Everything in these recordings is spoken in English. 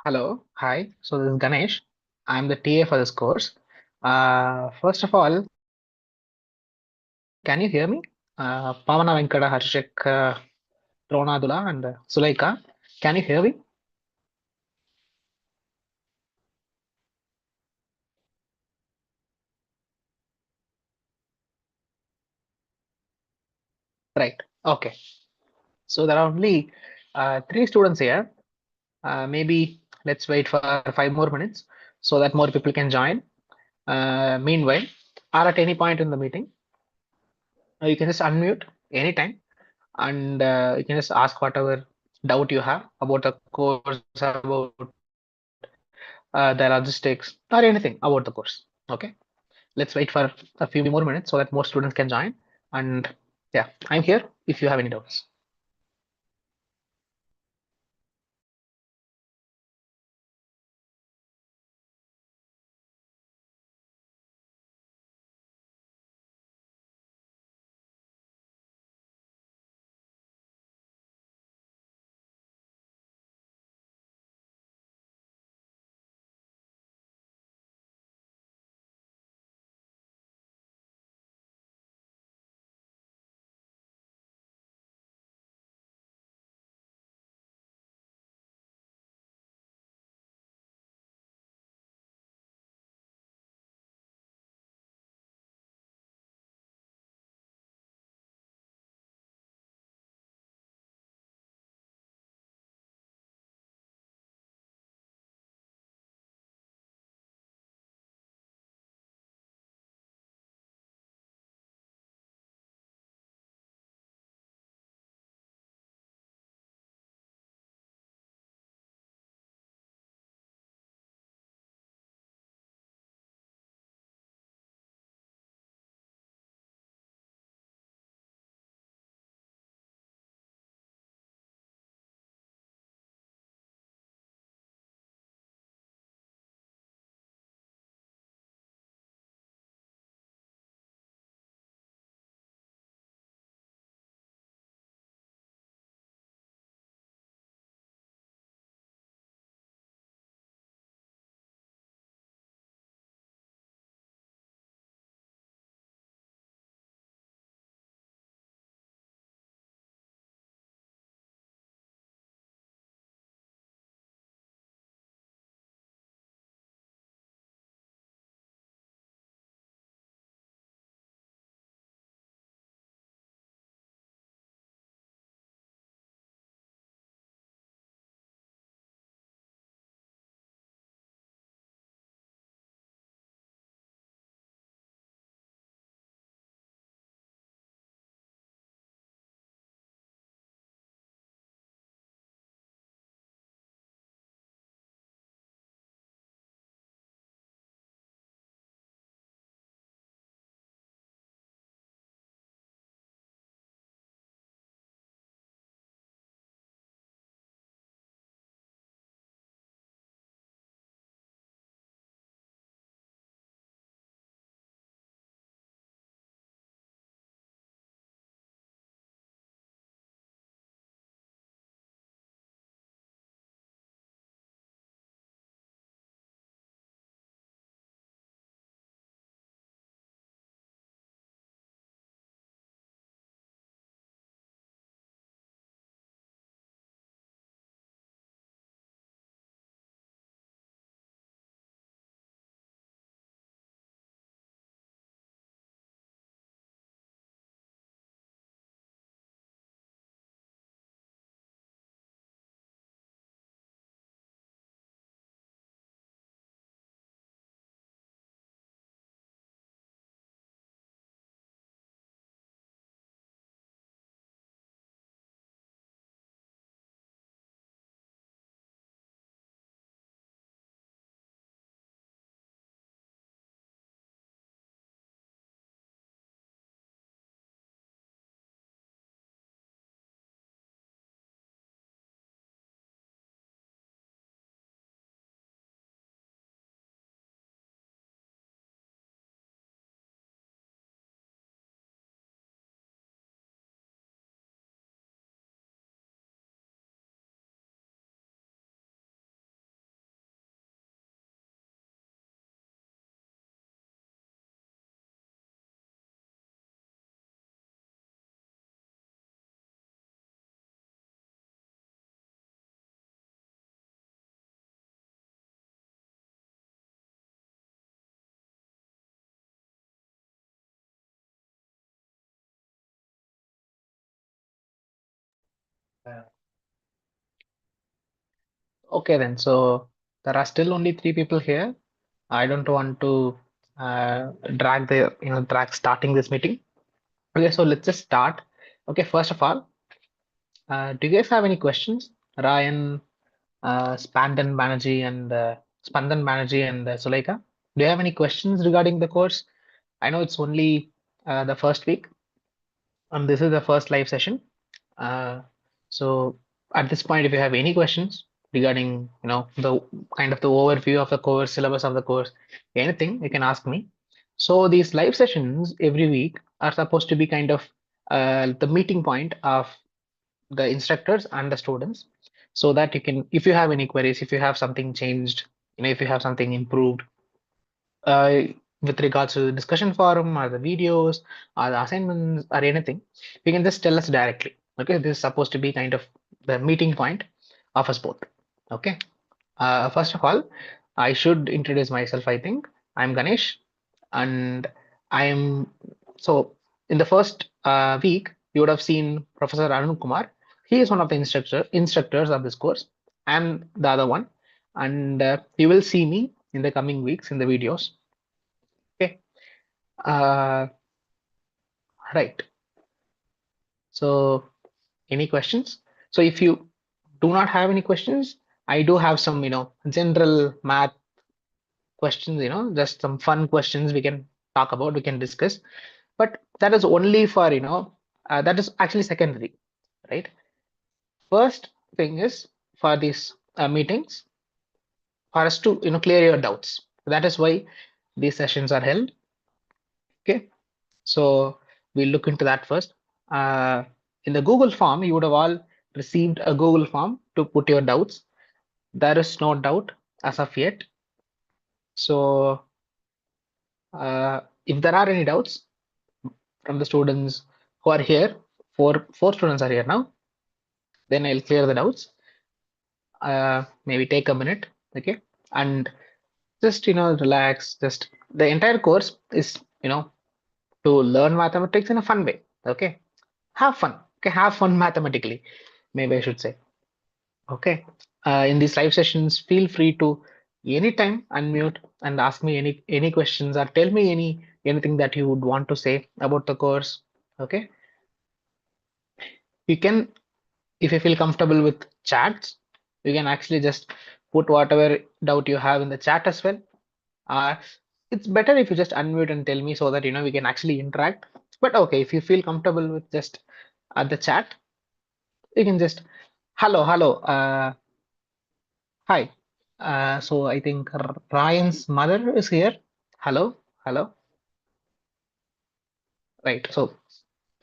Hello, hi. So this is Ganesh. I'm the TA for this course. First of all, can you hear me? Pavana Venkata Harshik Dronadula and Sulaika. Can you hear me? Right. Okay. So there are only three students here. Maybe let's wait for 5 more minutes so that more people can join. Meanwhile, or at any point in the meeting, you can just unmute anytime and you can just ask whatever doubt you have about the course, about the logistics, or anything about the course. Okay, let's wait for a few more minutes so that more students can join. And yeah, I'm here if you have any doubts. Okay then. So there are still only three people here. I don't want to drag the drag starting this meeting. Okay, so let's just start. Okay, first of all, do you guys have any questions? Ryan, Spandan Banerjee and Suleika. Do you have any questions regarding the course? I know it's only the first week, and this is the first live session. Uh, so at this point, if you have any questions regarding, the kind of the overview of the course, syllabus of the course, anything, you can ask me. So these live sessions every week are supposed to be kind of the meeting point of the instructors and the students, so that you can, if you have any queries, if you have something changed, if you have something improved, uh, with regards to the discussion forum or the videos or the assignments or anything, you can just tell us directly. Okay, this is supposed to be kind of the meeting point of us both. Okay, first of all, I should introduce myself. I think I'm Ganesh, and I am so in the first week you would have seen Professor Arun Kumar. He is one of the instructors of this course, and the other one, and you will see me in the coming weeks in the videos. Okay. Uh, right. So, any questions? So, if you do not have any questions, I do have some, general math questions, just some fun questions we can talk about, we can discuss. But that is only for, that is actually secondary, right? First thing is for these meetings, for us to, clear your doubts. That is why these sessions are held. Okay. So we'll look into that first. Uh, in the Google form, you would have all received a Google form to put your doubts. There is no doubt as of yet. So if there are any doubts from the students who are here, four students are here now, then I'll clear the doubts. Maybe take a minute, okay, and just relax. Just the entire course is to learn mathematics in a fun way. Okay, have fun. Okay, have fun mathematically. Maybe I should say. Okay. In these live sessions, feel free to anytime unmute and ask me any questions or tell me anything that you would want to say about the course. Okay. You can, if you feel comfortable with chats, you can actually just put whatever doubt you have in the chat as well. Uh, it's better if you just unmute and tell me so that we can actually interact. But okay, if you feel comfortable with just at the chat, you can just hello. Hi. So I think Ryan's mother is here. Hello, hello. Right. So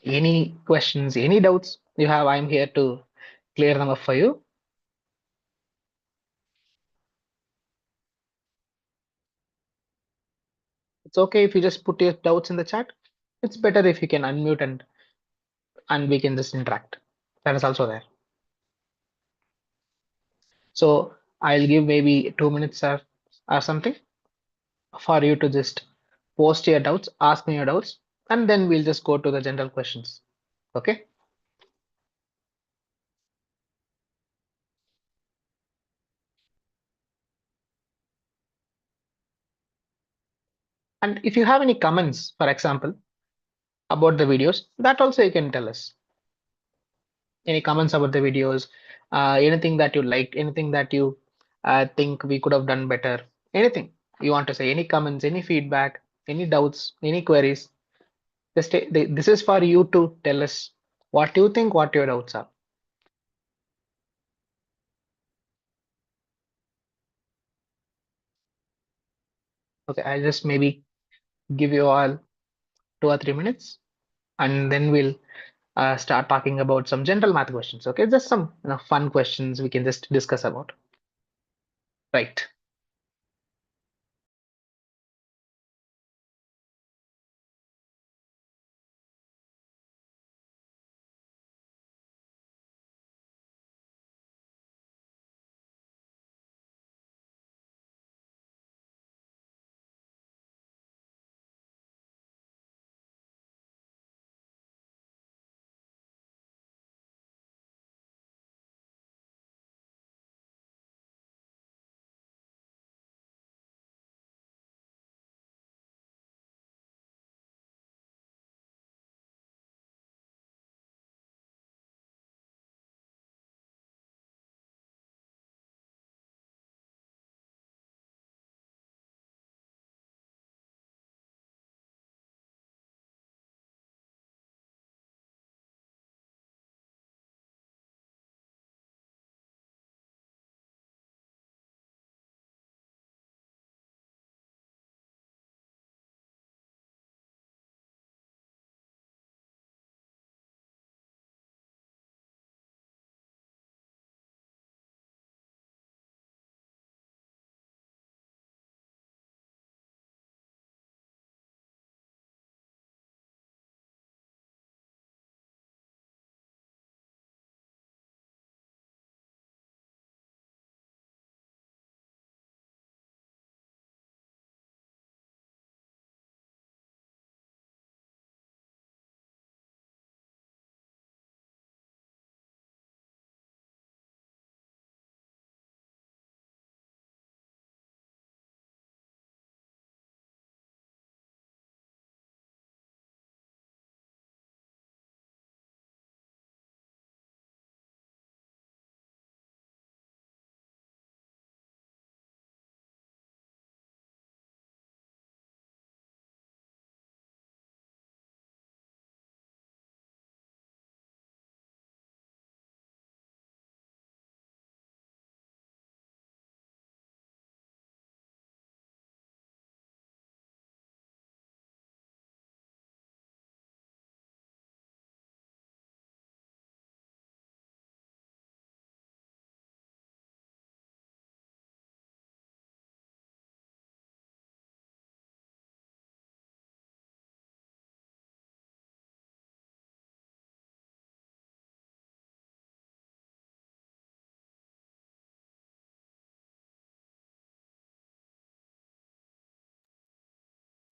any questions, any doubts you have, I'm here to clear them up for you. It's okay if you just put your doubts in the chat. It's better if you can unmute and we can just interact. That is also there. So I'll give maybe 2 minutes or something for you to just post your doubts, ask me your doubts, and then we'll just go to the general questions. Okay. And if you have any comments, for example, about the videos, that also you can tell us. Any comments about the videos, anything that you liked, anything that you think we could have done better, anything you want to say, any comments, any feedback, any doubts, any queries. This is for you to tell us what you think, what your doubts are. Okay, I'll just maybe give you all 2 or 3 minutes, and then we'll start talking about some general math questions. Okay, just some fun questions we can just discuss about. Right.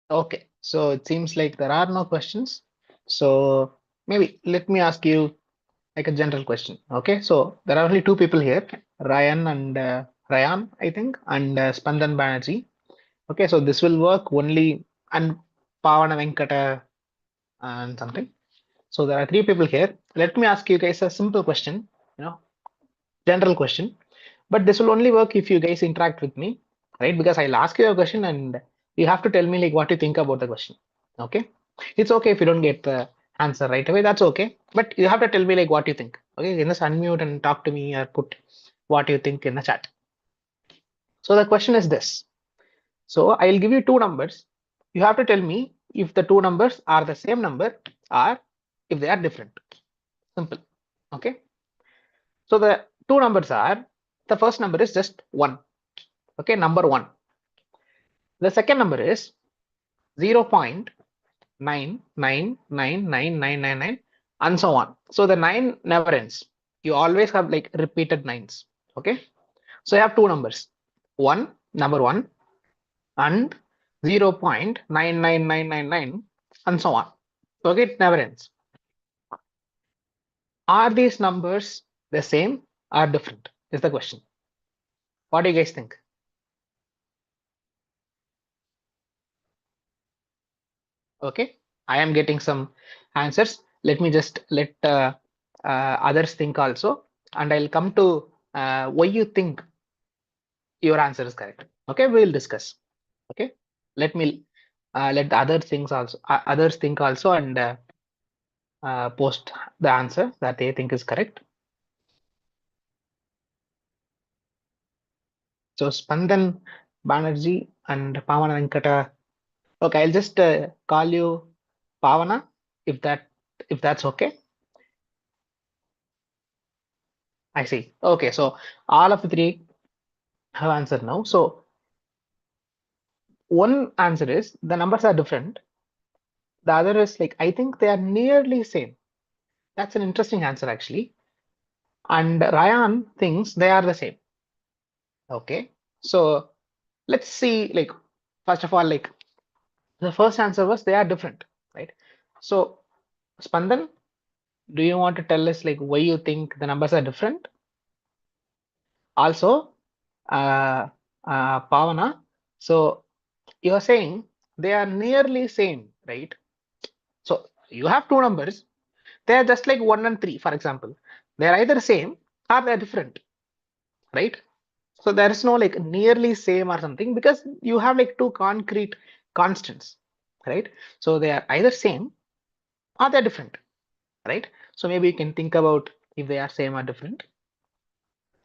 Okay, so it seems like there are no questions. So maybe let me ask you like a general question. Okay, so there are only two people here, Ryan and Ryan, I think, and Spandan Banerjee. Okay, so this will work only and Pavana Venkata and something. So there are three people here. Let me ask you guys a simple question, you know, general question. But this will only work if you guys interact with me, right? Because I'll ask you a question and you have to tell me like what you think about the question. Okay. It's okay if you don't get the answer right away. That's okay. But you have to tell me like what you think. Okay. You can just unmute and talk to me or put what you think in the chat. So the question is this. So I'll give you two numbers. You have to tell me if the two numbers are the same number or if they are different. Simple. Okay. So the two numbers are, the first number is just one. Okay. Number one. The second number is 0.9999999 and so on. So the nine never ends. You always have like repeated nines. Okay. So you have two numbers. One, number one, and 0.99999 and so on. Okay, it never ends. Are these numbers the same or different? Is the question. What do you guys think? Okay, I am getting some answers. Let me just let others think also, and I'll come to why you think your answer is correct. Okay, we'll discuss. Okay, let me let the other things also others think also and post the answer that they think is correct. So Spandan Banerjee and Pavana Venkata. Okay, I'll just call you Pavana if that's okay. I see. Okay, so all of the three have answered now. So one answer is the numbers are different. The other is like I think they are nearly same. That's an interesting answer actually. And Ryan thinks they are the same. Okay. So let's see like first of all like the first answer was they are different, right? So Spandan, do you want to tell us like why you think the numbers are different? Also, Pavana, so you're saying they are nearly same, right? So you have two numbers, they are just like one and three, for example. They're either same or they're different, right? So there is no like nearly same or something because you have like two concrete constants, right? So they are either same or they're different, right? So maybe you can think about if they are same or different.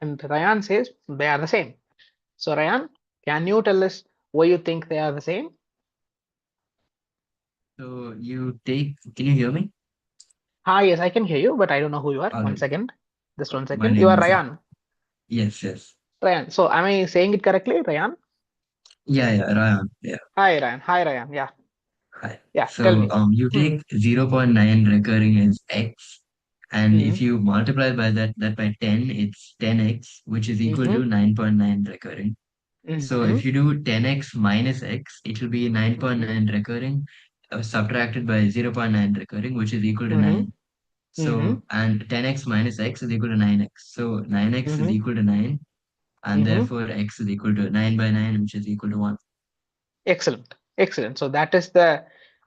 And Ryan says they are the same. So Ryan, can you tell us why you think they are the same? So you take, can you hear me? Ah, yes, I can hear you, but I don't know who you are. All One right. second. Just one My second. You name are is, Ryan. yes, yes. Ryan. So am I saying it correctly, Ryan? Yeah, yeah, Ryan. Yeah. Hi, Ryan. Hi, Ryan. Yeah. Hi. Yeah. Tell So me. you Hmm. take 0.9 recurring as x, and Hmm. if you multiply by that by 10, it's 10x, which is equal Hmm. to 9.9 recurring. So Hmm. if you do 10x minus x, it will be Hmm. 9.9 recurring, subtracted by 0.9 recurring, which is equal to Hmm. 9. Hmm. So, and 10x minus x is equal to 9x. So 9x is Hmm. equal to 9, and Hmm. therefore x is equal to 9 by 9, which is equal to 1. Excellent. Excellent. So that is the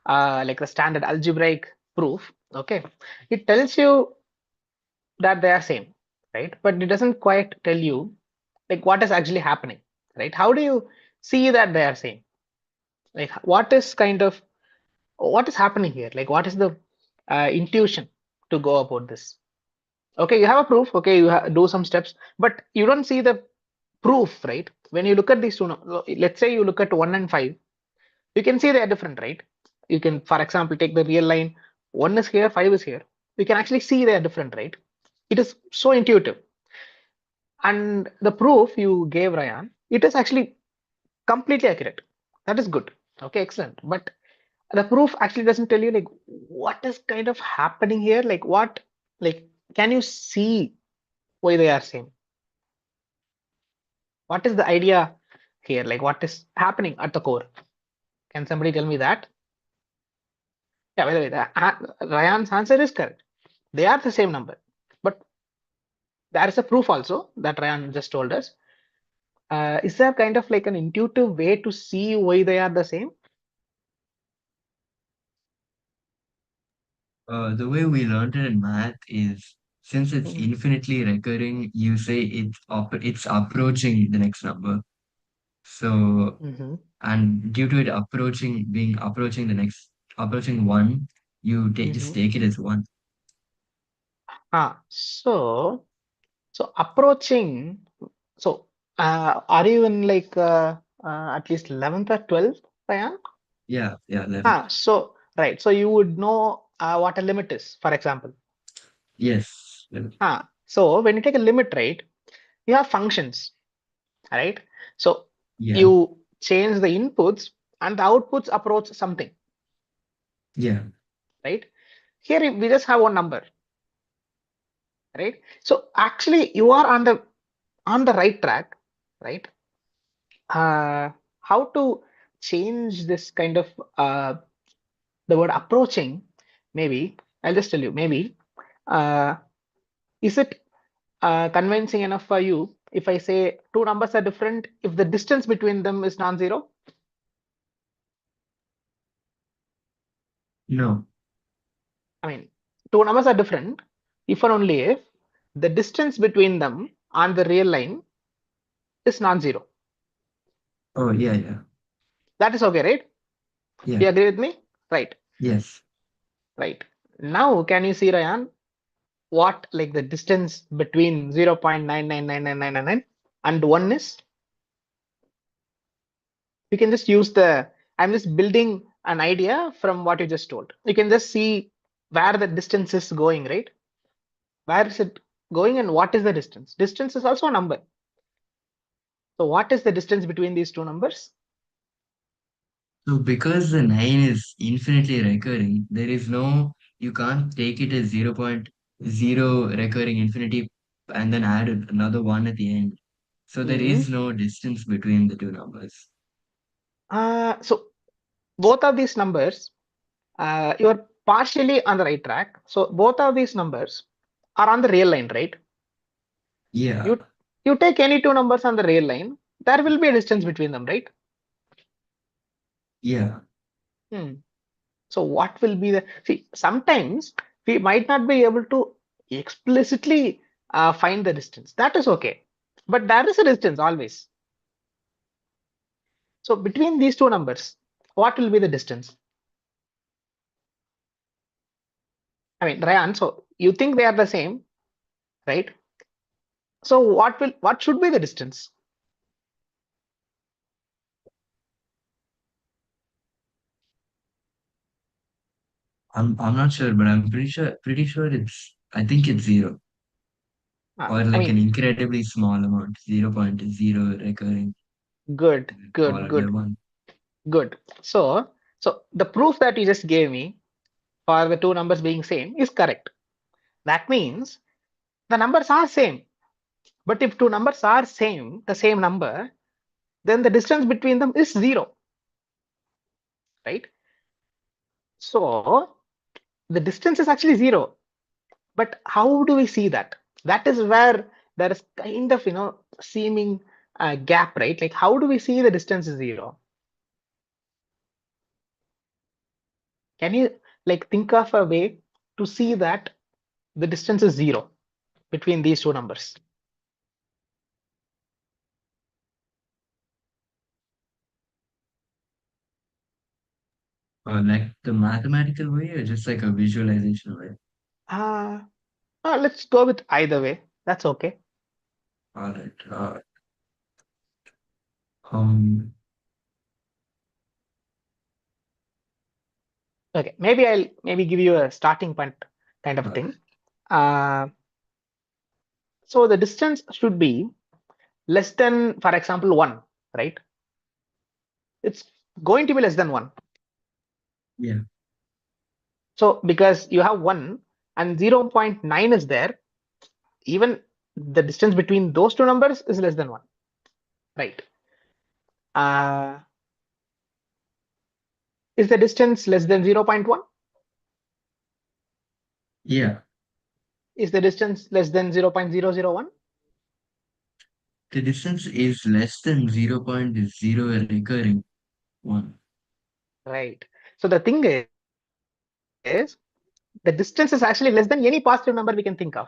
like the standard algebraic proof. Okay. It tells you that they are same, right? But it doesn't quite tell you like what is actually happening, right? How do you see that they are same? Like what is kind of what is happening here? Like what is the intuition to go about this? Okay, you have a proof. Okay, you do some steps, but you don't see the proof, right? When you look at these two, let's say you look at one and five, you can see they are different, right? You can, for example, take the real line. One is here, five is here. You can actually see they are different, right? It is so intuitive. And the proof you gave, Ryan, it is actually completely accurate. That is good. Okay, excellent. But the proof actually doesn't tell you like what is kind of happening here. Like what, like, can you see why they are same? What is the idea here? Like what is happening at the core? Can somebody tell me that? Yeah, by the way, Ryan's answer is correct. They are the same number. But there is a proof also that Ryan just told us. Is there kind of like an intuitive way to see why they are the same? The way we learned it in math is since it's Mhm. infinitely recurring, you say it's approaching the next number. So Mhm. and due to it approaching the next approaching one, you just Mhm. take it as one. So approaching. So are you in like at least 11th or 12th, Ryan? Yeah, yeah, 11. So right. So you would know what a limit is, for example. Yes, 11. So when you take a limit, right, you have functions, right? So Yeah, you change the inputs and the outputs approach something, yeah, right? Here we just have one number, right? So actually you are on the right track, right? Uh, how to change this kind of the word approaching? Maybe I'll just tell you. Maybe uh, is it convincing enough for you if I say two numbers are different if the distance between them is non-zero? no. I mean, two numbers are different if and only if the distance between them on the real line is non-zero. Oh, yeah, yeah, That is okay, right? yeah, You agree with me? Right, yes. right. Now, can you see, Ryan, what like the distance between 0.9999999 and 1 is? You can just use the, I'm just building an idea from what you just told. You can just see where the distance is going, right? Where is it going and what is the distance? Distance is also a number. So what is the distance between these two numbers? So because the 9 is infinitely recurring, you can't take it as 0.0 recurring infinity and then add another 1 at the end. So there Hmm. is no distance between the two numbers. So both of these numbers, you are partially on the right track. So both of these numbers are on the real line, right? Yeah, You take any two numbers on the real line, there will be a distance between them, right? yeah. Hmm. So what will be the, see, sometimes we might not be able to explicitly find the distance. That is okay. But there is a distance always. So between these two numbers, what will be the distance? I mean, Ryan, so you think they are the same, right? So what should be the distance? I'm not sure, but I'm pretty sure I think it's zero or I like an mean, incredibly small amount, 0.0 recurring, good, call good, it a good, one. good. So the proof that you just gave me for the two numbers being same is correct. That means the numbers are same. But if two numbers are same, the same number, then the distance between them is zero, right? So the distance is actually zero. But how do we see that? That is where there is kind of seeming gap, right? Like how do we see the distance is zero? Can you like think of a way to see that the distance is zero between these two numbers? Or like the mathematical way or just like a visualization way. Uh, let's go with either way. That's okay. All right. Um, Okay, maybe I'll maybe give you a starting point kind of all right. thing. Uh, so the distance should be less than, for example, one, right? It's going to be less than one. Yeah, So because you have one and 0.9 is there, even the distance between those two numbers is less than one, right? Uh, Is the distance less than 0.1? Yeah, Is the distance less than 0.001? the distance is less than 0.0 recurring one. Right. So the thing is, the distance is actually less than any positive number we can think of,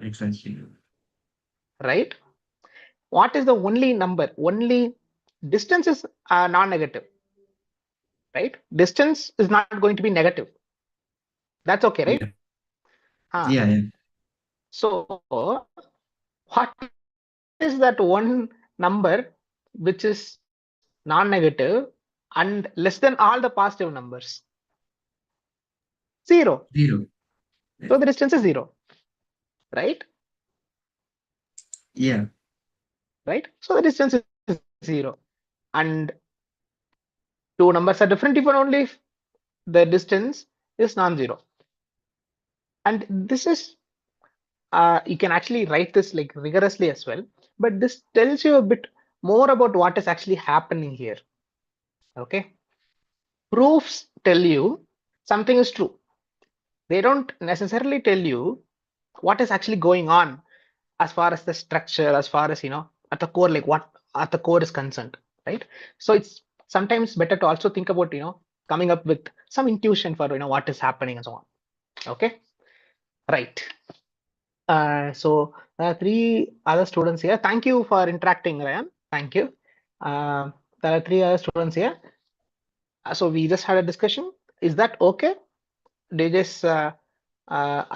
Exactly. right? What is the only number? Only distance is non-negative, right? Distance is not going to be negative. That's okay, right? Yeah, Huh. yeah, yeah. So what is that one number which is non-negative and less than all the positive numbers? Zero. Zero. So the Yeah. distance is zero, right? Yeah. Right. So the distance is zero, and two numbers are different even only if the distance is non-zero. And this is you can actually write this like rigorously as well, but this tells you a bit more about what is actually happening here. Okay, proofs tell you something is true. They don't necessarily tell you what is actually going on as far as the structure, as far as at the core, like what at the core is concerned, right? So it's sometimes better to also think about coming up with some intuition for what is happening and so on. Okay, right. So three other students here. Thank you for interacting, Ryan. Thank you. There are three other students here. So we just had a discussion. Is that okay? Do you guys are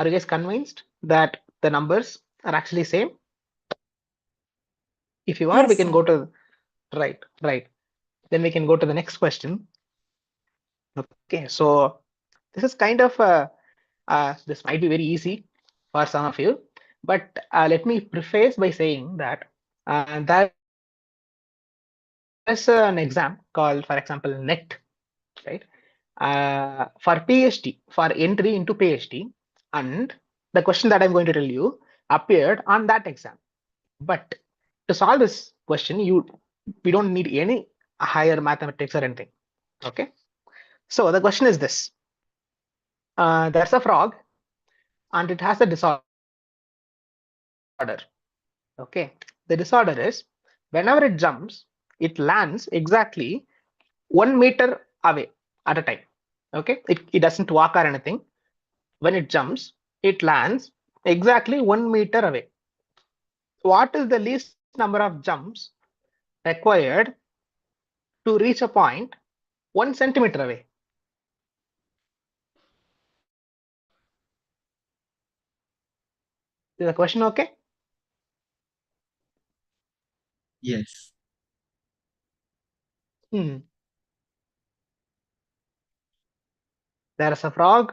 you guys convinced that the numbers are actually same? If you are, we Yes, can sir. go to right. Then we can go to the next question. Okay, so this is kind of this might be very easy for some of you, but let me preface by saying that there is an exam called, for example, NET, right? For PhD, for entry into PhD, and the question that I'm going to tell you appeared on that exam. But to solve this question, we don't need any higher mathematics or anything. Okay. So the question is this: there's a frog and it has a disorder. Okay. The disorder is whenever it jumps, it lands exactly 1 meter away at a time. Okay. It doesn't walk or anything. When it jumps, it lands exactly 1 meter away. What is the least number of jumps required to reach a point 1 centimeter away? Is the question okay? Yes. Hmm. There is a frog,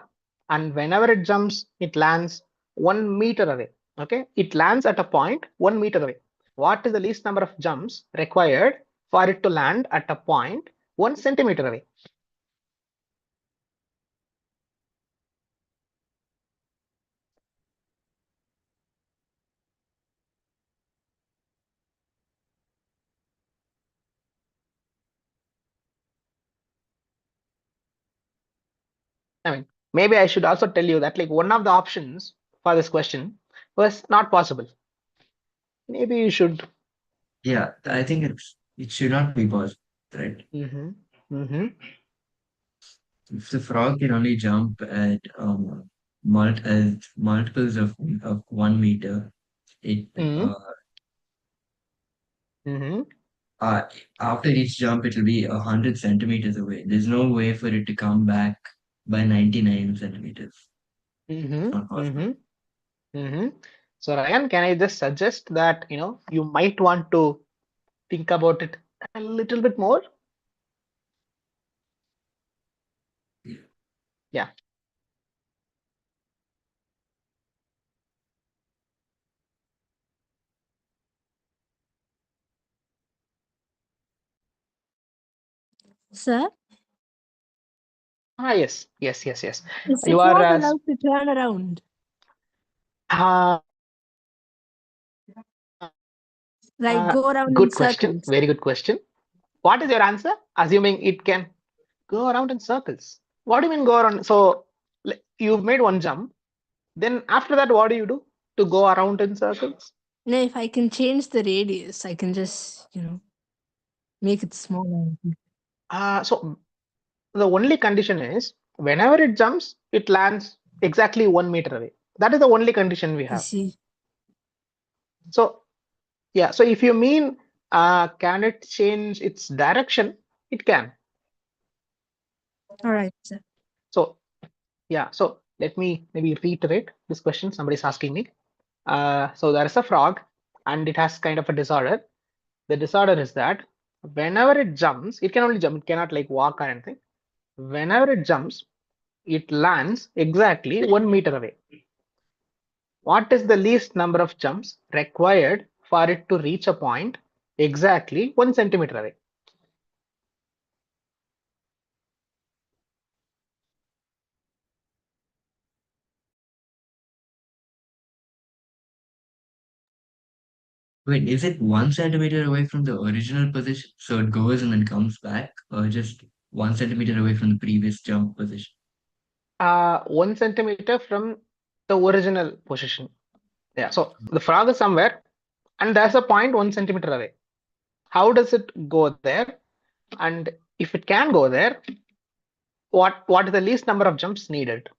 and whenever it jumps, it lands 1 meter away. Okay, it lands at a point 1 meter away. What is the least number of jumps required for it to land at a point 1 centimeter away? I mean, maybe I should also tell you that like one of the options for this question was not possible. Maybe you should. Yeah, I think it should not be possible, right? Mm-hmm. Mm-hmm. If the frog can only jump at multiples of 1 meter, it Mm-hmm. Mm-hmm. uh, after each jump it'll be 100 centimeters away. There's no way for it to come back by 99 centimeters. It's Mm-hmm. not possible. Mm-hmm. Mm-hmm. So Ryan, can I just suggest that you might want to think about it a little bit more? Yeah. Sir, Yes. Yes. Yes. Yes. is the You are. frog allowed to turn around? Good question. Very good Like question. go around in What is your circles? answer? Assuming it can. Go around in circles. What do you mean go around? So you've made one jump. Then after that, what do you do to go around in circles? Now, if I can change the radius, I can just, make it smaller. So the only condition is whenever it jumps, it lands exactly 1 meter away. That is the only condition we I have. see. So yeah, so if you mean can it change its direction? It can. All right, sir. So yeah, so let me maybe reiterate this question. Somebody's asking me. So there is a frog and it has kind of a disorder. The disorder is that whenever it jumps, it can only jump, it cannot like walk or anything. Whenever it jumps, it lands exactly 1 meter away. What is the least number of jumps required for it to reach a point exactly 1 centimeter away? Wait, is it 1 centimeter away from the original position? So it goes and then comes back, or just 1 centimeter away from the previous jump position? 1 centimeter from the original position. Yeah, so the frog is somewhere and there's a point 1 centimeter away. How does it go there? And if it can go there, what is the least number of jumps needed?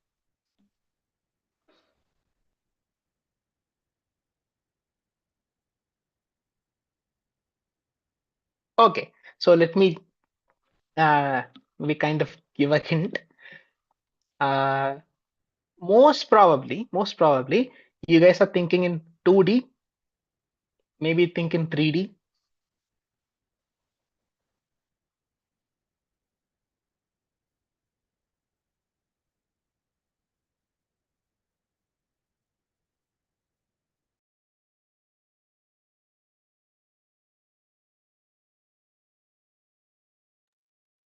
Okay, so let me we kind of give a hint. Uh, most probably, you guys are thinking in 2D, maybe think in 3D.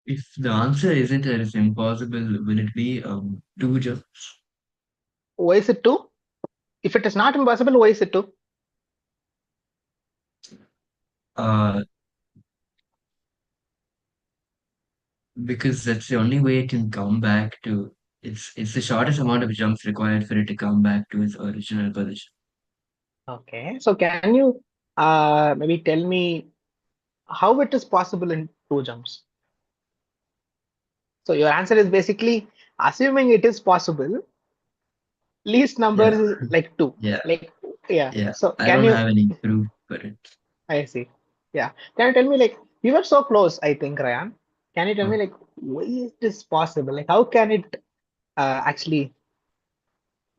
If the answer isn't that it's impossible, will it be two jumps? Why is it 2? If it is not impossible, why is it 2? Uh, because that's the only way it can come back to it's the shortest amount of jumps required for it to come back to its original position. Okay, so can you maybe tell me how it is possible in 2 jumps? So your answer is basically assuming it is possible, least number Yeah, is like 2. yeah, Like yeah. yeah. So I can don't you? have any proof for it. I see. Yeah. Can you tell me like we were so close? I think Ryan. Can you tell me Oh, like why is this possible? Like how can it actually?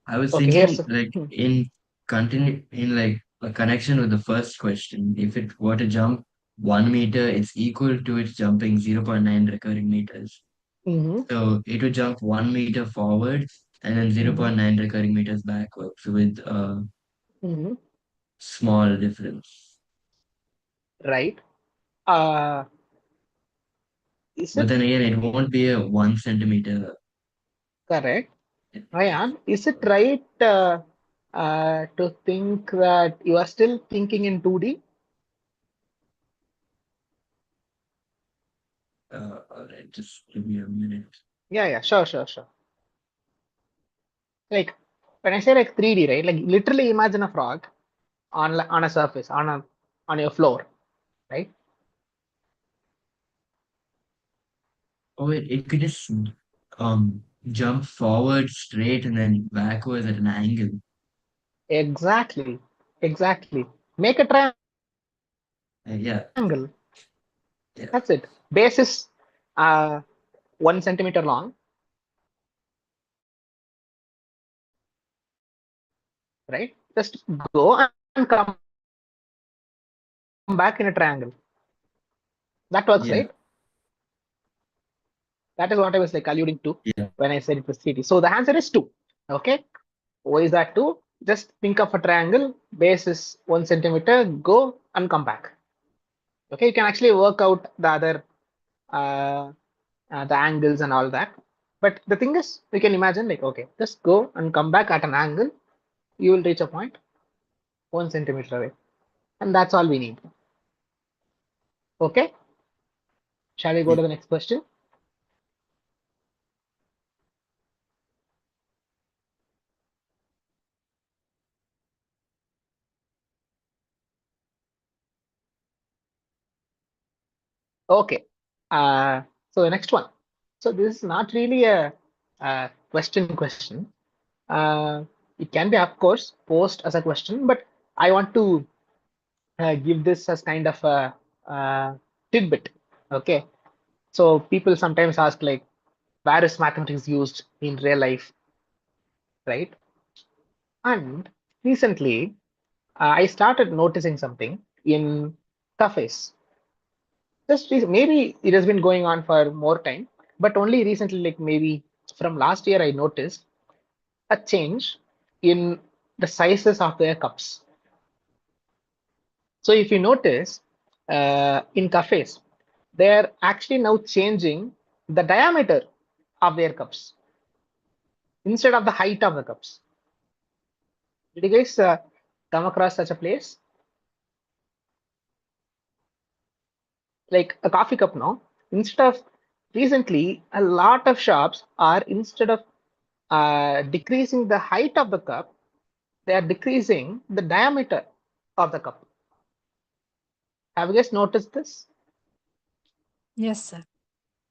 I was Okay, here's. thinking like in like a connection with the first question. If it were to jump 1 meter, it's equal to it jumping 0.9 recurring meters. Mm-hmm, So it would jump 1 meter forward and then zero mm-hmm, point 0.9 recurring meters backwards with a mm-hmm, small difference. right. Uh, is But it then again, it won't be a 1 centimeter. correct, Ryan? Is it right to think that you are still thinking in 2D? All right, just give me a minute. Yeah, yeah, sure. Like when I say like 3D, right? Like literally imagine a frog on a surface on your floor, right? Oh, it could just jump forward straight and then backwards at an angle. Exactly, exactly. Make a triangle. Yeah, That's yeah, it. Base is uh, 1 centimeter long, right? Just go and come back in a triangle. That works, right? yeah, That is what I was like alluding to when I yeah. said it was 3D. So the answer is 2. Okay. Why is that 2? Just think of a triangle. Base is 1 centimeter. Go and come back. Okay. You can actually work out the other uh, the angles and all that. But the thing is, we can imagine like, okay, just go and come back at an angle. You will reach a point 1 centimeter away. And that's all we need. Okay. Shall we go to the next question? Okay. Uh, so the next one. So this is not really a question. Uh, it can be, of course, posed as a question, but I want to give this as kind of a, tidbit. Okay. So people sometimes ask like, where is mathematics used in real life, right? And recently, I started noticing something in cafes. Maybe it has been going on for more time, but only recently, like maybe from last year, I noticed a change in the sizes of their cups. So if you notice, in cafes, they're actually now changing the diameter of their cups instead of the height of the cups. Did you guys come across such a place? Like a coffee cup now, instead of recently, a lot of shops are instead of decreasing the height of the cup, they are decreasing the diameter of the cup. Have you guys noticed this? Yes, sir.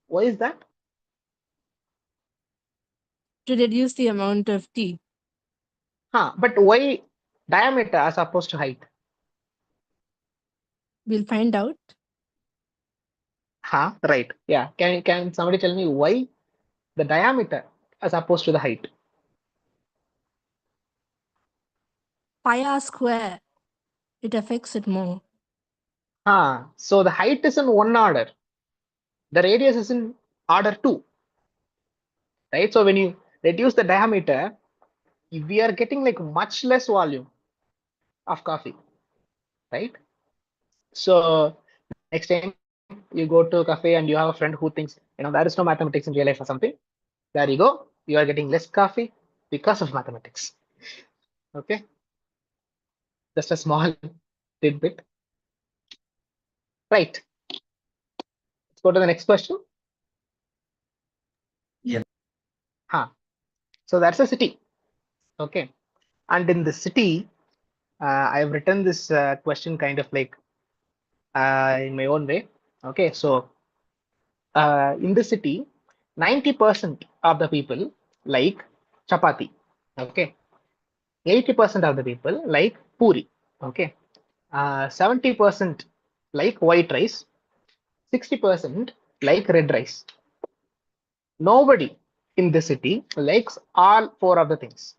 Why is that? To reduce the amount of tea. Huh, but why diameter as opposed to height? We'll find out. Huh, right. Yeah. Can somebody tell me why the diameter as opposed to the height? Pi r square. It affects it more. Huh. So the height is in one order, the radius is in order two, right? So when you reduce the diameter, we are getting like much less volume of coffee, right? So next time you go to a cafe and you have a friend who thinks, there is no mathematics in real life or something, there you go. You are getting less coffee because of mathematics. Okay, just a small tidbit. Right. Let's go to the next question. Yeah. Huh. So that's a city. Okay. And in the city, I've written this question kind of like in my own way. Okay. So in the city, 90% of the people like chapati. Okay. 80% of the people like puri. Okay. 70% like white rice. 60% like red rice. Nobody in the city likes all four of the things.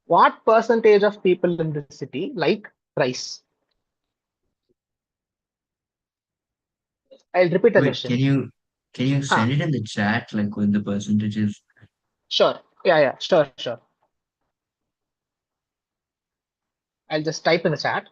What percentage of people in the city like rice? I'll repeat the Wait, question. can you Huh. send it in the chat like with the percentages? Sure. Yeah, yeah, sure, sure. I'll just type in the chat.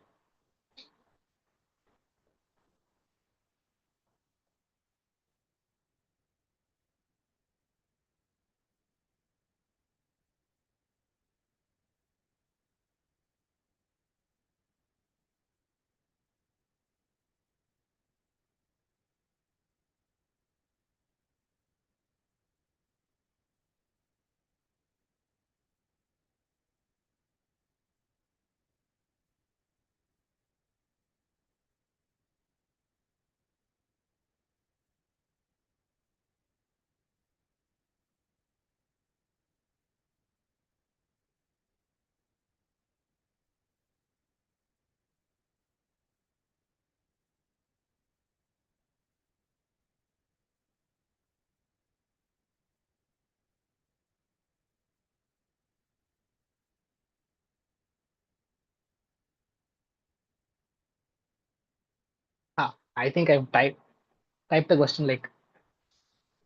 Huh. I think I've typed the question like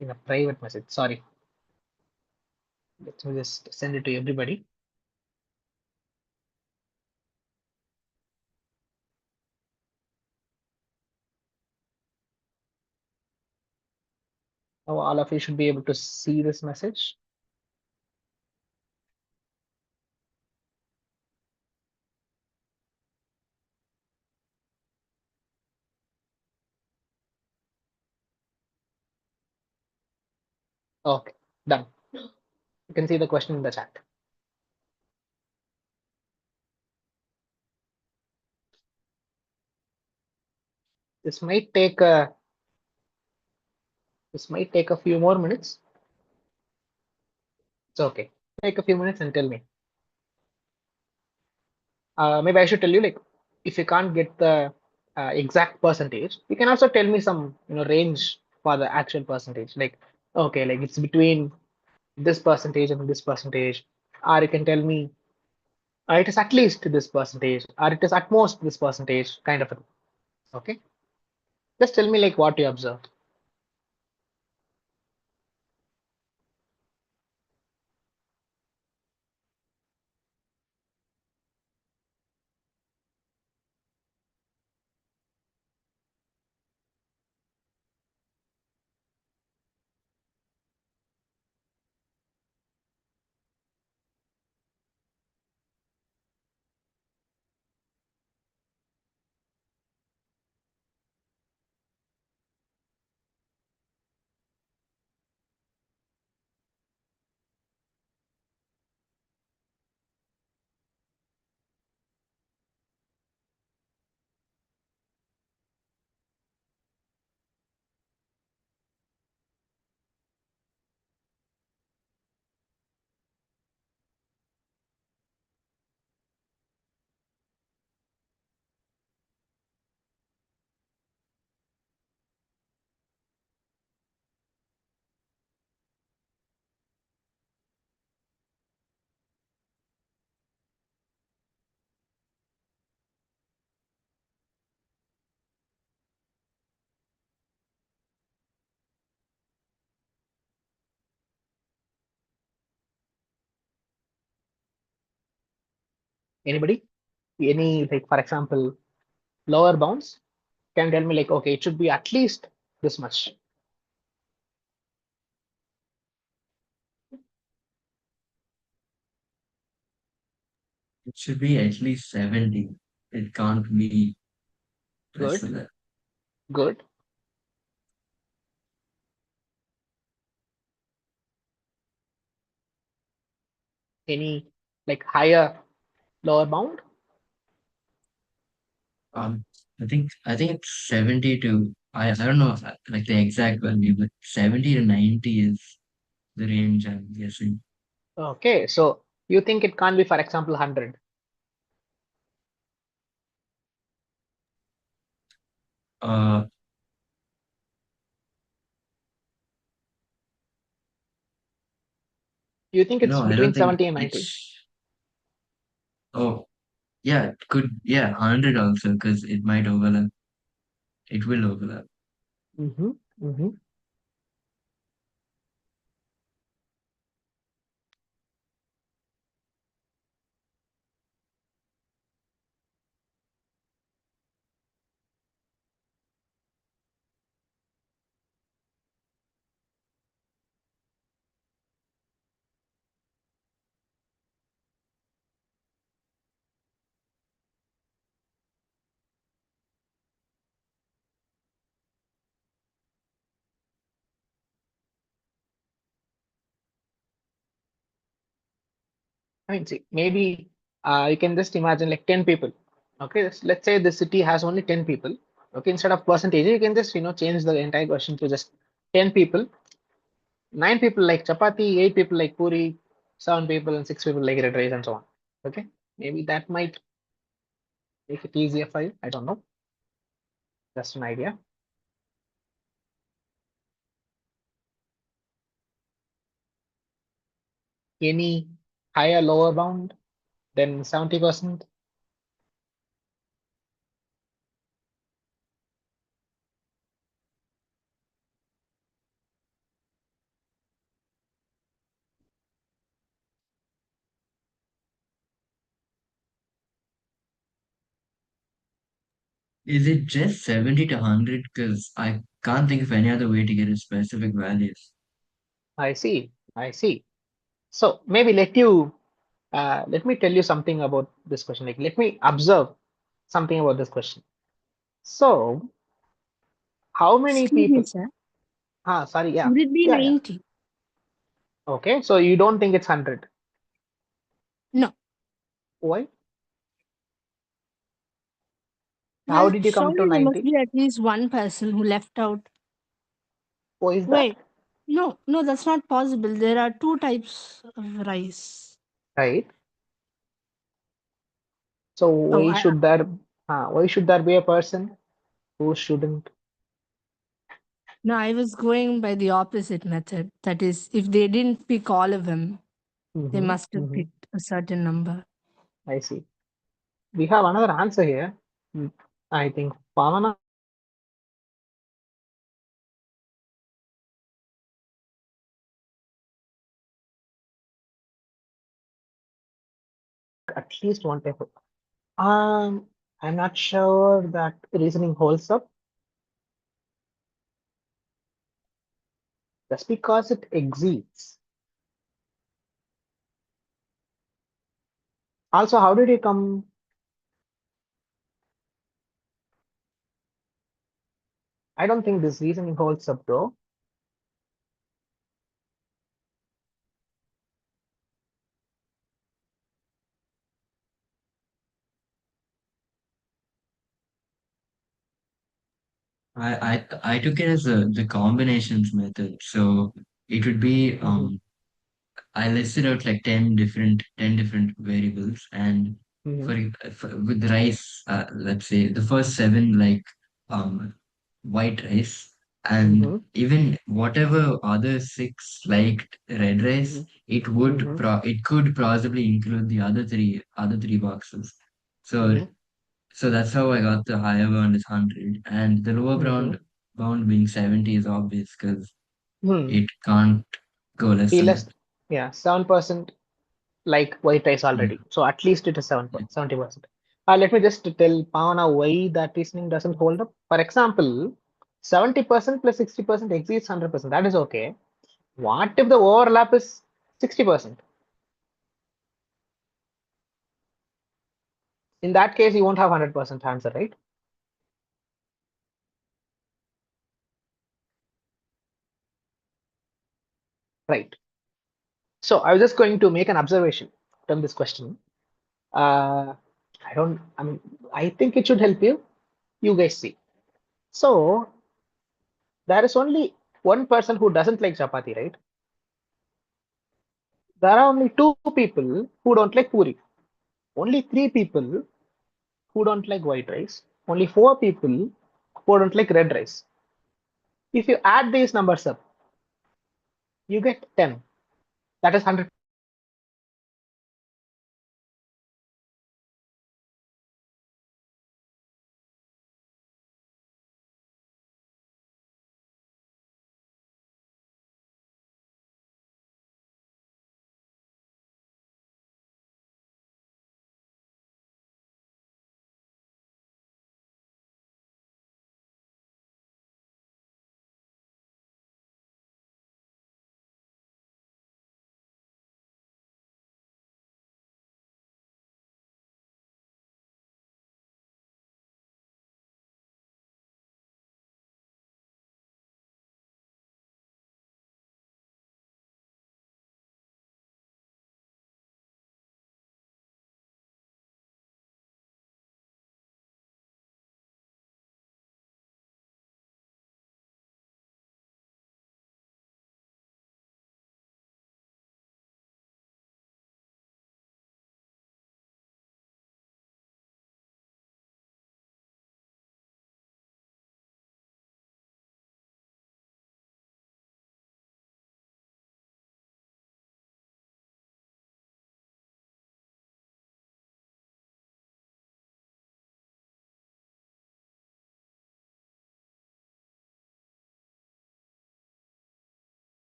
in a private message. Sorry. Let me just send it to everybody. Now all of you should be able to see this message. Okay, done. You can see the question in the chat. This might take This might take a few more minutes. It's okay. Take a few minutes and tell me. Maybe I should tell you, like, if you can't get the exact percentage, you can also tell me some, range for the actual percentage. Like, okay, like it's between this percentage and this percentage, or you can tell me it is at least this percentage, or it is at most this percentage, kind of a thing. Okay, just tell me like what you observed. Anybody? Any, like, for example, lower bounds? Can tell me like, okay, it should be at least this much. It should be at least 70. It can't be less Good, than that. good. Any like higher lower bound? Um, I think it's 70 to I don't know like the exact value, but 70 to 90 is the range I'm guessing. Okay, so you think it can't be, for example, 100? Uh, You think it's no, I don't between think 70 and 90? it's. Oh, yeah, it could, yeah, 100 also, because it might overlap. It will overlap. Mm-hmm. Mm-hmm. I mean, see, maybe you can just imagine like 10 people. Okay, let's say the city has only 10 people. Okay, instead of percentage, you can just change the entire question to just 10 people. 9 people like chapati, 8 people like puri, 7 people and 6 people like red rice and so on. Okay, maybe that might make it easier for you. I don't know. Just an idea. Any higher lower bound than 70%? Is it just 70 to 100? Because I can't think of any other way to get a specific values. I see. I see. So maybe let me tell you something about this question. Like, let me observe something about this question. So, how many Excuse me, people? sir. Sorry, yeah, Would it be yeah, yeah. 90? Okay, so you don't think it's 100? No. Why? How Well, did you come to surely there must 90? be at least one person who left out. Oh, is that Wait, no, no, that's not possible. There are two types of rice. right? So Oh, why should there be a person who shouldn't? no, I was going by the opposite method. That is, if they didn't pick all of them, they Mm-hmm, must have mm-hmm. picked a certain number. I see. We have another answer here. Mm, I think Pavana or Pavani or Pavani or Pavani or Pavani. At least one type of. I'm not sure that reasoning holds up just because it exceeds. Also, how did you come? I don't think this reasoning holds up, bro. I took it as the combinations method. So it would be Mm-hmm, I listed out like 10 different variables, and mm-hmm, for with rice, let's say the first seven like um white rice, and mm-hmm, even whatever other six liked red rice, mm-hmm, mm-hmm, it could possibly include the other three boxes. So mm-hmm, so that's how I got the higher bound is 100, and the lower mm-hmm. bound being 70 is obvious because Hmm. it can't go less He than that. less, yeah, 7% like white rice Yeah. already. So at least it is Yeah. 70%. Let me just tell Pavana why that reasoning doesn't hold up. For example, 70% plus 60% exceeds 100%. That is okay. What if the overlap is 60%? In that case, you won't have 100% answer, right? Right. So I was just going to make an observation from this question. Uh, I mean, I think it should help you. You guys see. So there is only one person who doesn't like chapati, right? There are only two people who don't like puri. Only three people who don't like white rice. Only four people who don't like red rice. If you add these numbers up, you get 10. That is 100.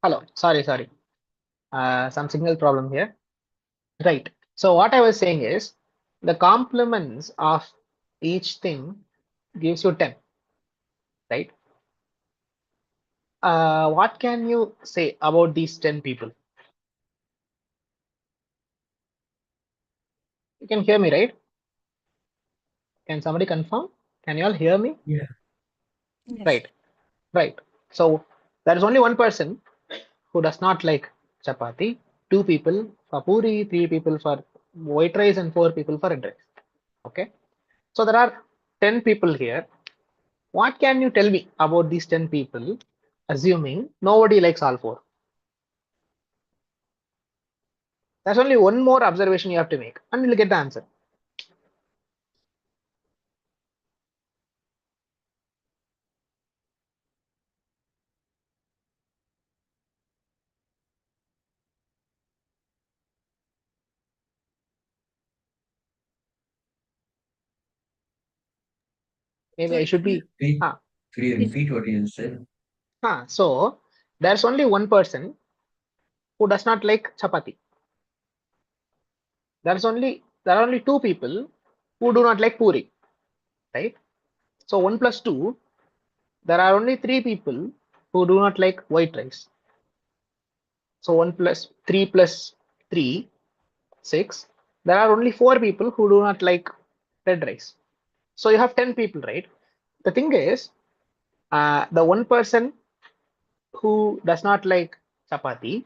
Hello. Sorry. Some signal problem here. Right. So what I was saying is the complements of each thing gives you 10, right? What can you say about these 10 people? You can hear me, right? Can somebody confirm? Can you all hear me? Yeah. Yes. Right, right. So there is only one person who does not like chapati, two people for puri, three people for white rice, and four people for red rice. Okay. So there are 10 people here. What can you tell me about these 10 people, assuming nobody likes all four? There's only one more observation you have to make, and you'll get the answer. Maybe I Sorry. should be. Repeat, Huh, could you If repeat what you said? So there's only one person who does not like chapati. There are only two people who do not like puri, right? So 1 plus 2, there are only three people who do not like white rice. So 1 plus 3 plus 3, 6. There are only four people who do not like red rice. So you have 10 people, right? The thing is, the one person who does not like chapati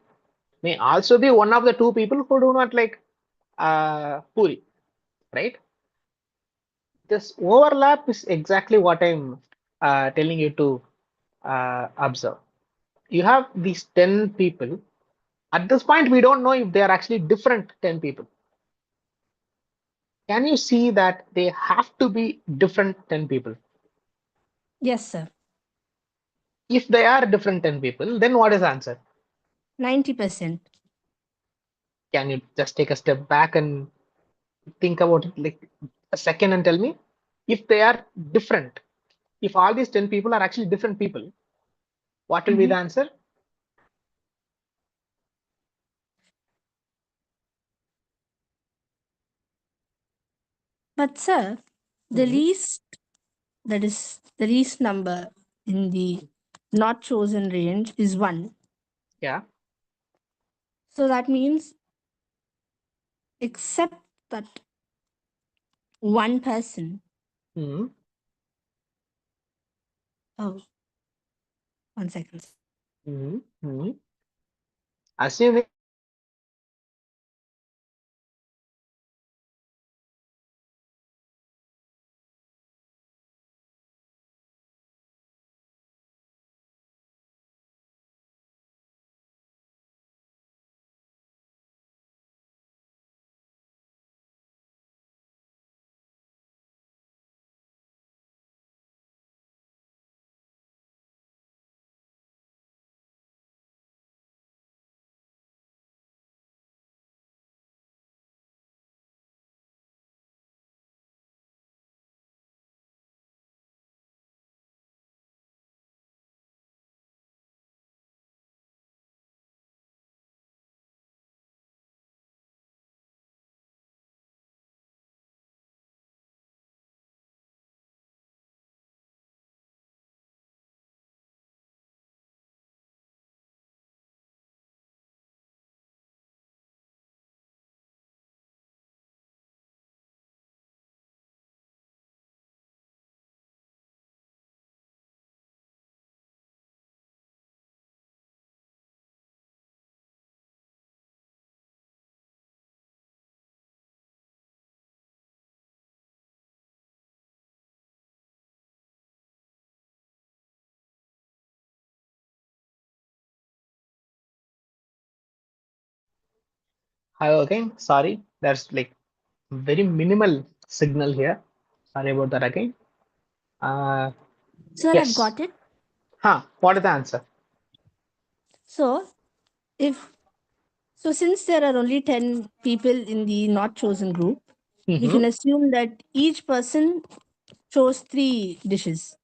may also be one of the two people who do not like puri, right? This overlap is exactly what I'm telling you to observe. You have these 10 people. At this point, we don't know if they are actually different 10 people. Can you see that they have to be different 10 people? yes, sir. If they are different 10 people, then what is the answer? 90%. Can you just take a step back and think about it like a second and tell me if they are different? If all these 10 people are actually different people, what will be Mhm. the answer? But, sir, the Mhm. least, that is, the least number in the not chosen range is 1. Yeah. So that means, except that one person, Mhm. oh, 1 second. Mhm. Mhm. Assuming hello again. Sorry, there's like very minimal signal here. Sorry about that again. Uh, Sir, I've yes. got it. Huh. What is the answer? So, if so, since there are only 10 people in the not chosen group, we Mhm. can assume that each person chose 3 dishes.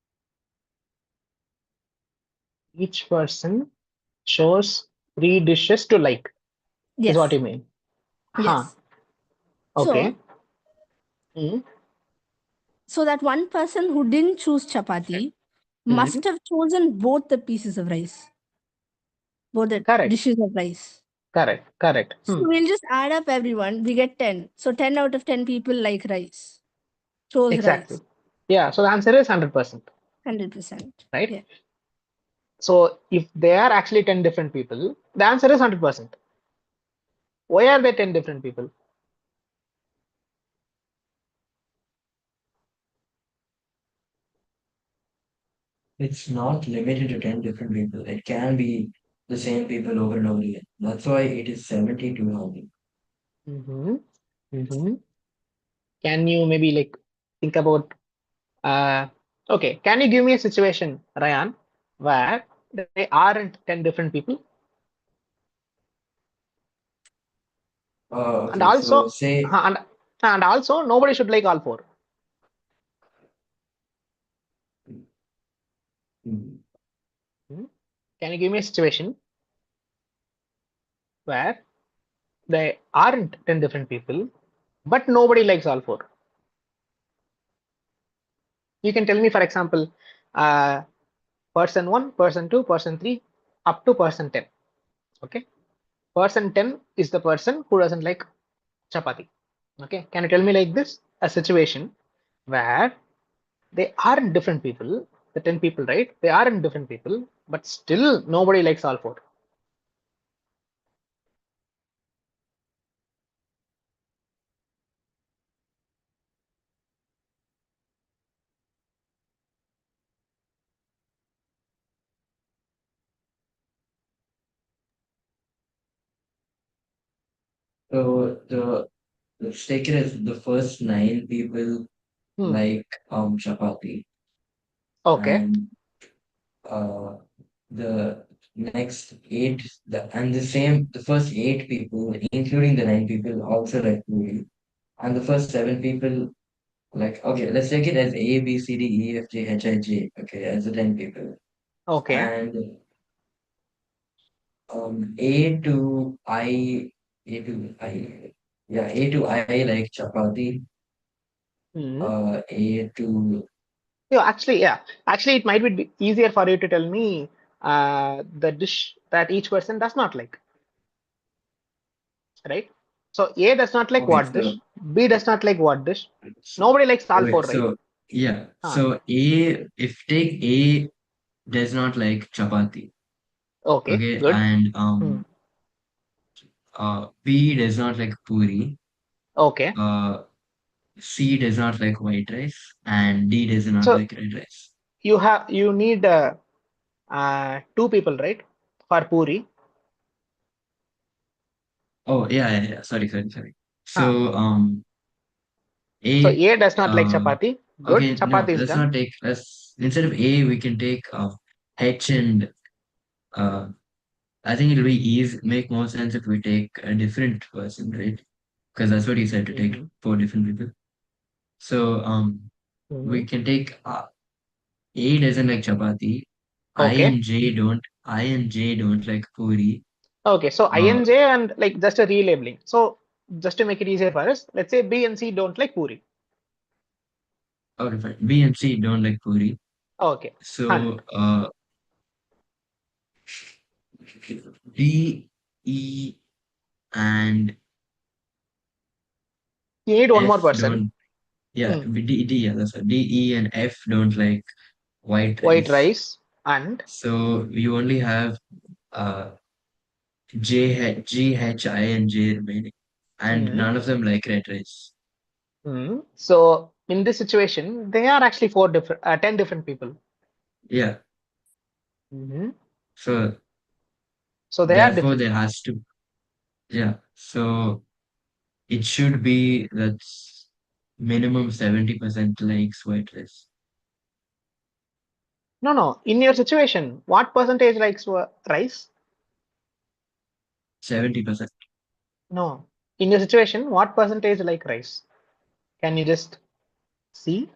Each person chose three dishes to like, is what Yes, you mean? Huh. yes. Okay. So, Mhm. so that one person who didn't choose chapati Mhm. must have chosen both the pieces of rice, both the Correct. dishes of rice. Correct. Correct. So we'll just add up everyone. We get 10. So 10 out of 10 people like rice, chose Exactly. rice. Yeah. So the answer is 100%, 100%. right? Yeah. So if they are actually 10 different people, the answer is 100%. Why are they 10 different people? It's not limited to 10 different people. It can be the same people over and over again. That's why it is 72 Mm-hmm. Mm-hmm. Can you maybe like think about okay, can you give me a situation, Ryan, where they aren't 10 different people and Okay, so also say, and also nobody should like all four. mm, Hmm? Can you give me a situation where they aren't 10 different people, but nobody likes all four? You can tell me, for example, uh, person one, person two, person three, up to person 10. Okay. Person 10 is the person who doesn't like chapati. Okay. Can you tell me like this? A situation where they aren't different people, the 10 people, right? They aren't different people, but still nobody likes all four. so let's take it as the first 9 people Hmm. like chapati, Okay. and uh the next eight, the first 8 people, including the 9 people, also like puri, and the first 7 people, like, okay, let's take it as A, B, C, D, E, F, G, H, I, J. Okay, as the 10 people, Okay. and A to A to I, yeah, A to I like chapati. Hmm. A to Yeah. Actually, it might be easier for you to tell me the dish that each person does not like, right? So A does not like okay, what dish, B does not like what dish. so Nobody likes all okay, four, right? so yeah, Huh. so if take A does not like chapati, Okay, okay, good. and Hmm. B does not like puri, Okay. uh, C does not like white rice, and D does not So like red rice. you need two people, right? For puri. Oh, yeah, yeah, yeah. Sorry. Huh. So, So A, A does not like uh, chapati. Good. okay, Chapati no, is let's done. not take, let's, instead of A, we can take H, and uh, I think it'll be easy, make more sense if we take a different person, right? Because that's what you said, to take Hmm. 4 different people. So, Hmm. we can take A doesn't like chapati, Okay. I and J don't like puri. Okay. So Uh, INJ and like just a relabeling. So just to make it easier for us, let's say B and C don't like puri. okay, fine. B and C don't like puri. Okay. 100. So, D, E, and You need one more F person. don't, yeah, Hmm. yeah, that's right. D, E, and F don't like white White rice. rice and So you only have uh, J, G, H, I, and J remaining, and hmm. none of them like red rice. Hmm. So in this situation, they are actually 10 different people. Yeah, Hmm. so So they are therefore different. there has to, yeah, so it should be that's minimum 70% likes white rice. No, no. In your situation, what percentage likes rice? 70%. No. In your situation, what percentage like rice? Can you just see?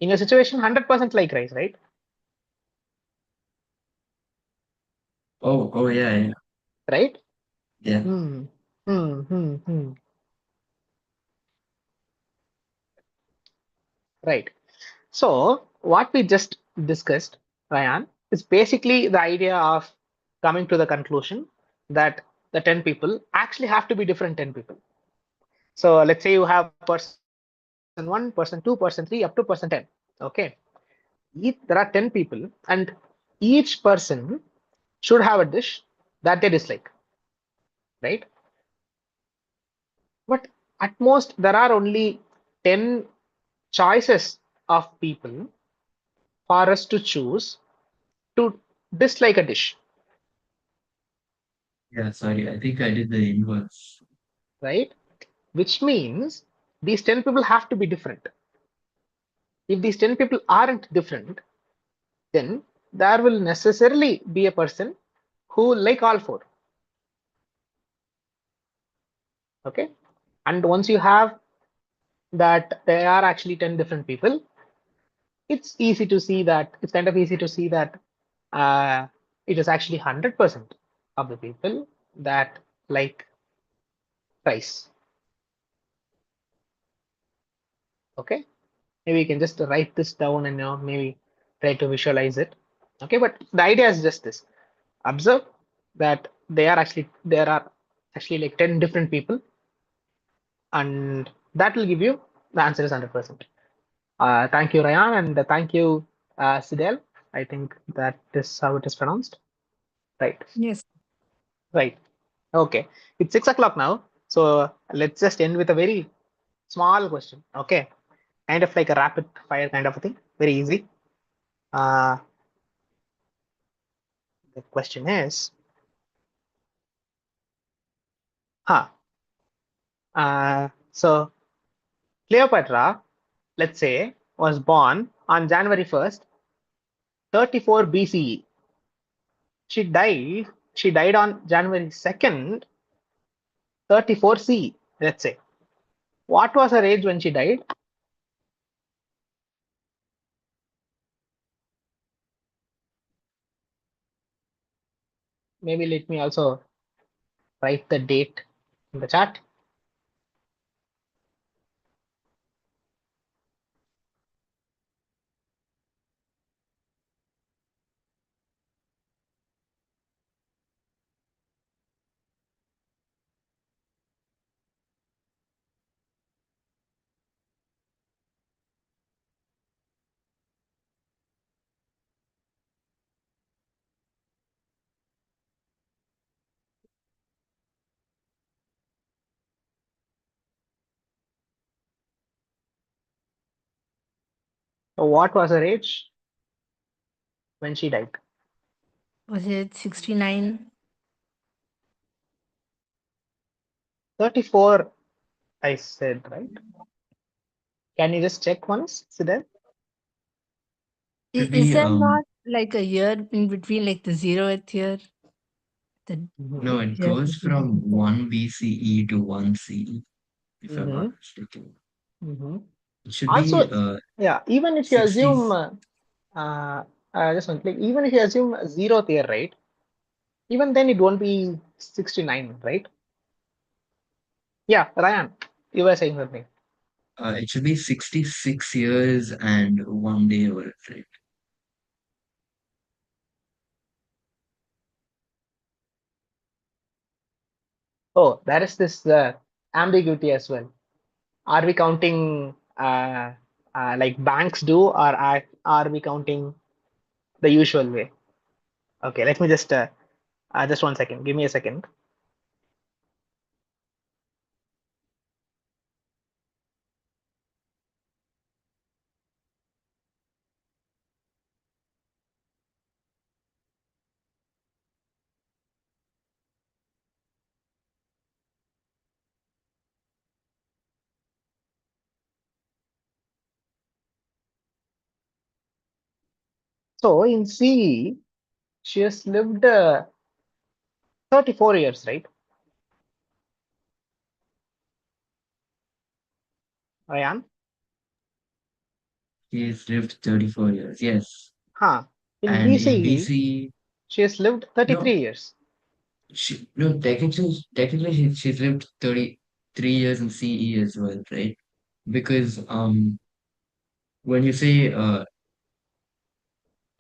In your situation, 100% like rice, right? Oh, yeah. Right? Yeah. Hmm. Hmm. Right. So what we just discussed, Ryan, is basically the idea of coming to the conclusion that the 10 people actually have to be different 10 people. So let's say you have person 1, person 2, person 3, up to person 10. Okay. There are 10 people, and each person should have a dish that they dislike, right? But at most, there are only 10 choices of people, for us to choose to dislike a dish, Yeah, sorry, I think I did the inverse. right? Which means these 10 people have to be different. If these 10 people aren't different, then there will necessarily be a person who like all four. Okay. And once you have that there are actually 10 different people, it's kind of easy to see that uh, it is actually 100% of the people that like rice. Okay. Maybe you can just write this down and maybe try to visualize it. Okay. But the idea is just this: observe that there are actually like 10 different people, and that will give you the answer is 100%. Thank you, Ryan, and thank you, Sidel. I think that is how it is pronounced. Right. Yes. Right. Okay. It's 6 o'clock now. So let's just end with a very small question. Okay. Kind of like a rapid fire kind of a thing. Very easy. Uh, the question is, huh? So Cleopatra, let's say, was born on January 1st, 34 BCE. She died. She died on January 2nd, 34 CE. Let's say. What was her age when she died? Maybe let me also write the date in the chat. So what was her age when she died? Was it 69? 34, I said, right? Can you just check once, Sidel? Should Is be there not like a year in between, like the 0th year? The no, Mm-hmm. it year goes between. from 1 BCE to 1 CE, if I'm Mm-hmm. not mistaken. Mm-hmm. It should be Also, yeah, even if you 60. assume, just one, like even if you assume 0th year, right? Even then it won't be 69, right? Yeah, Ryan, you were saying something. It should be 66 years and 1 day old, right? Oh, there is this ambiguity as well. Are we counting like banks do, or are we counting the usual way? Okay, let me just 1 second. Give me a second. So in CE, she has lived 34 years, right? Ryan? He's lived 34 years, yes. Huh. In And in BCE, BC, she has lived 33 no, years. no, technically she's lived 33 years in CE as well, right? Because when you say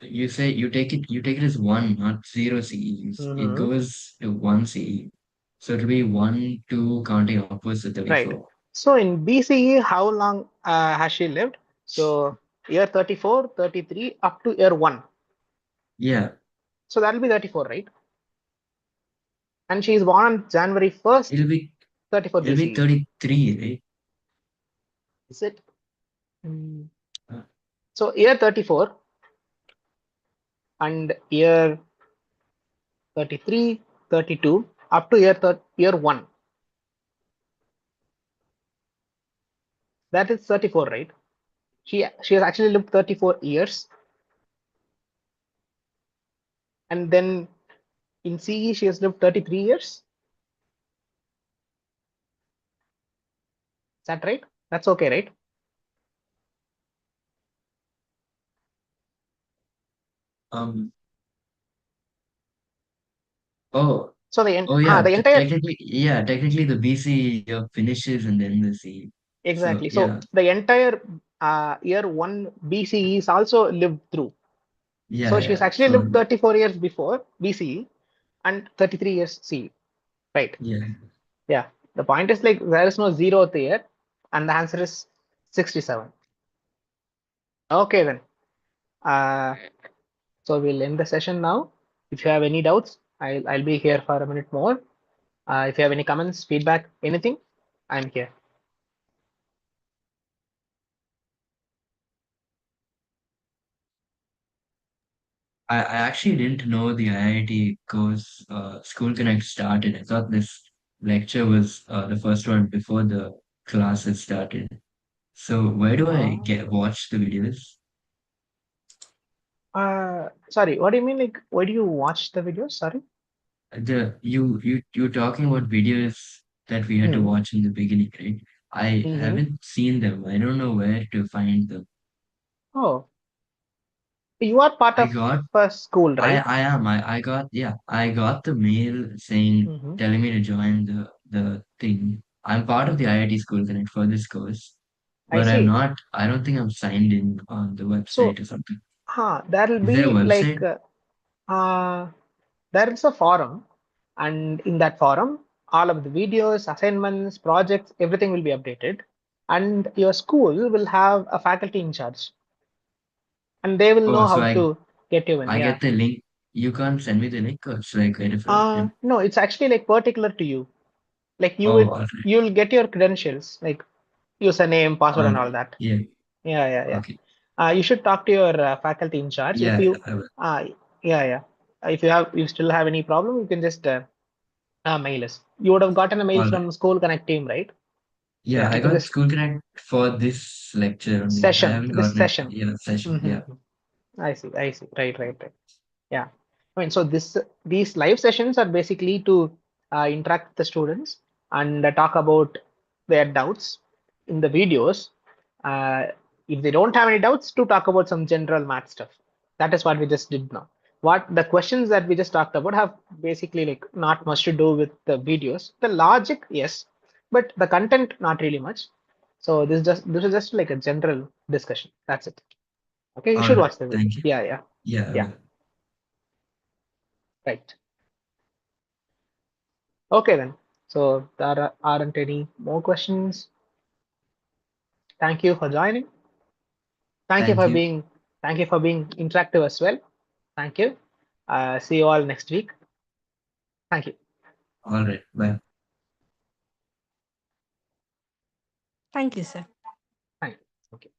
you take it as one, not zero CE. It Mm-hmm. goes to one CE. So it'll be 1, 2 counting upwards to Right. 34. So in BCE, how long has she lived? So year 34, 33, up to year 1. Yeah, So that'll be 34, right? And she is born on January 1st, it'll be 34 it'll be BCE. 33, right? Is it? Mm. Uh, So year 34. and year 33, 32 up to year 1. That is 34, right? She has actually lived 34 years, and then in CE she has lived 33 years. Is that right? That's okay, right? Um. Oh. So Oh yeah. the entire Technically the BC finishes and then the C. So exactly. So yeah. the entire year 1 BCE is also lived through. Yeah. So she's Yeah. actually For lived 34 years before BCE and 33 years CE, right? yeah. Yeah. The point is like there is no zeroth year, and the answer is 67. Okay then. Uh, so we'll end the session now. If you have any doubts, I'll be here for a minute more. If you have any comments, feedback, anything, I'm here. I actually didn't know the IIT course School Connect started. I thought this lecture was the first one before the classes started. So where do I get Oh. watch the videos? Sorry, what do you mean? Like, why do you watch the videos? Sorry. The you talking about videos that we had to Hmm. watch in the beginning, right? I Mm-hmm. haven't seen them. I don't know where to find them. Oh, you are part I of got a school, right? I am I got yeah I got the mail saying Mm-hmm. telling me to join the thing. I'm part of the IIT School Connect for this course, I but I'm see. not. I don't think I'm signed in on the So, website or something. there will Is there a be like, website? uh, there is a forum, and in that forum, all of the videos, assignments, projects, everything will be updated, and your school will have a faculty in charge, and they will Oh, know so how to get you in. I Yeah. get the link. You can't send me the link, or should I get it for him? No, it's actually like particular to you. Like Oh, all right, you'll get your credentials, like username, password, all and all right. that. Yeah, Yeah, yeah, yeah. okay. You should talk to your faculty in charge. If Yeah, you, I will. yeah, yeah. If you still have any problem, you can just mail us. You would have gotten a mail All right. from School Connect team, right? Yeah, Yeah, I you can got just School Connect for this lecture only. I haven't this gotten it. session. Yeah, session. Yeah. Mm-hmm. I see, I see. Right, right, right. Yeah, I mean, so these live sessions are basically to interact with the students and talk about their doubts in the videos. Uh, if they don't have any doubts, to talk about some general math stuff. That is what we just did now. What the questions that we just talked about have basically like not much to do with the videos. The logic, yes, but the content not really much. So this is just like a general discussion. That's it. Okay, you All should right. watch the video. Thank you. Yeah, yeah, Yeah, I yeah. will. Right. Okay then. So there aren't any more questions. Thank you for joining. Thank you Thank for you. being interactive as well. Thank you. See you all next week. Thank you. All right. Bye. Thank you, sir. Thank you. Okay.